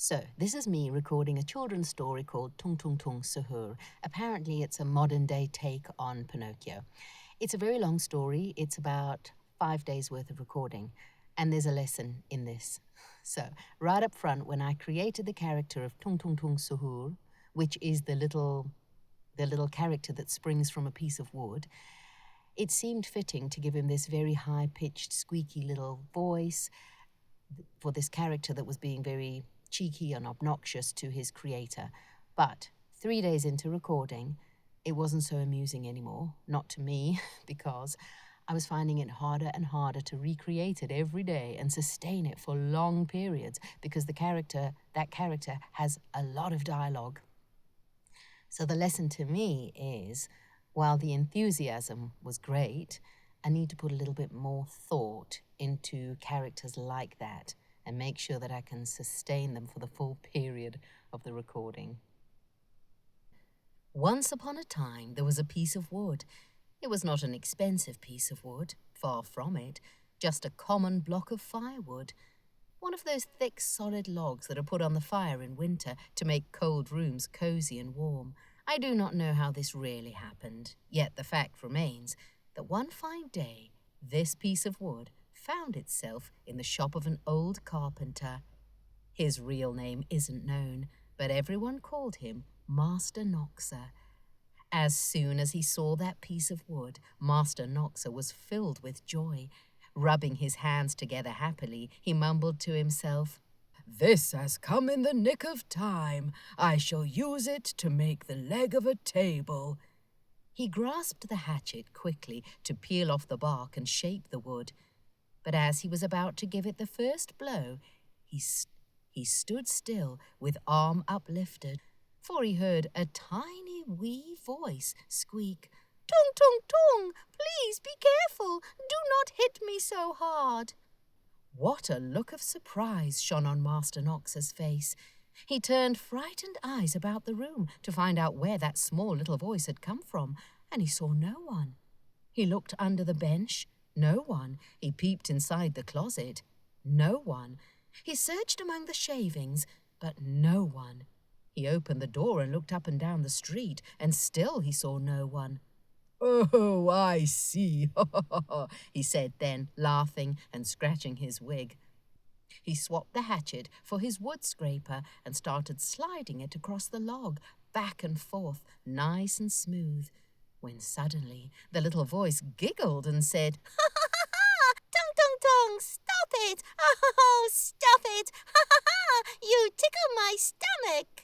So, this is me recording a children's story called Tung Tung Tung Suhur. Apparently, it's a modern day take on Pinocchio. It's a very long story. It's about 5 days worth of recording, and there's a lesson in this. So, right up front, when I created the character of Tung Tung Tung Suhur, which is the little character that springs from a piece of wood, it seemed fitting to give him this very high-pitched, squeaky little voice for this character that was being very cheeky and obnoxious to his creator. But 3 days into recording, it wasn't so amusing anymore, not to me, because I was finding it harder and harder to recreate it every day and sustain it for long periods because that character has a lot of dialogue. So the lesson to me is, while the enthusiasm was great, I need to put a little bit more thought into characters like that and make sure that I can sustain them for the full period of the recording. Once upon a time, there was a piece of wood. It was not an expensive piece of wood, far from it, just a common block of firewood. One of those thick, solid logs that are put on the fire in winter to make cold rooms cozy and warm. I do not know how this really happened, yet the fact remains that one fine day, this piece of wood found itself in the shop of an old carpenter. His real name isn't known, but everyone called him Master Noxer. As soon as he saw that piece of wood, Master Noxer was filled with joy. Rubbing his hands together happily, he mumbled to himself, "This has come in the nick of time. I shall use it to make the leg of a table." He grasped the hatchet quickly to peel off the bark and shape the wood. But as he was about to give it the first blow, he stood still with arm uplifted, for he heard a tiny wee voice squeak, "Tung, tung, tung! Please be careful! Do not hit me so hard!" What a look of surprise shone on Master Noxer's face. He turned frightened eyes about the room to find out where that small little voice had come from, and he saw no one. He looked under the bench. No one. He peeped inside the closet. No one. He searched among the shavings, but no one. He opened the door and looked up and down the street, and still he saw no one. "Oh, I see," he said then, laughing and scratching his wig. He swapped the hatchet for his wood scraper and started sliding it across the log, back and forth, nice and smooth, when suddenly the little voice giggled and said, "Ha ha ha ha! Tung tung tung! Stop it! Oh, stop it! Ha ha ha! You tickle my stomach!"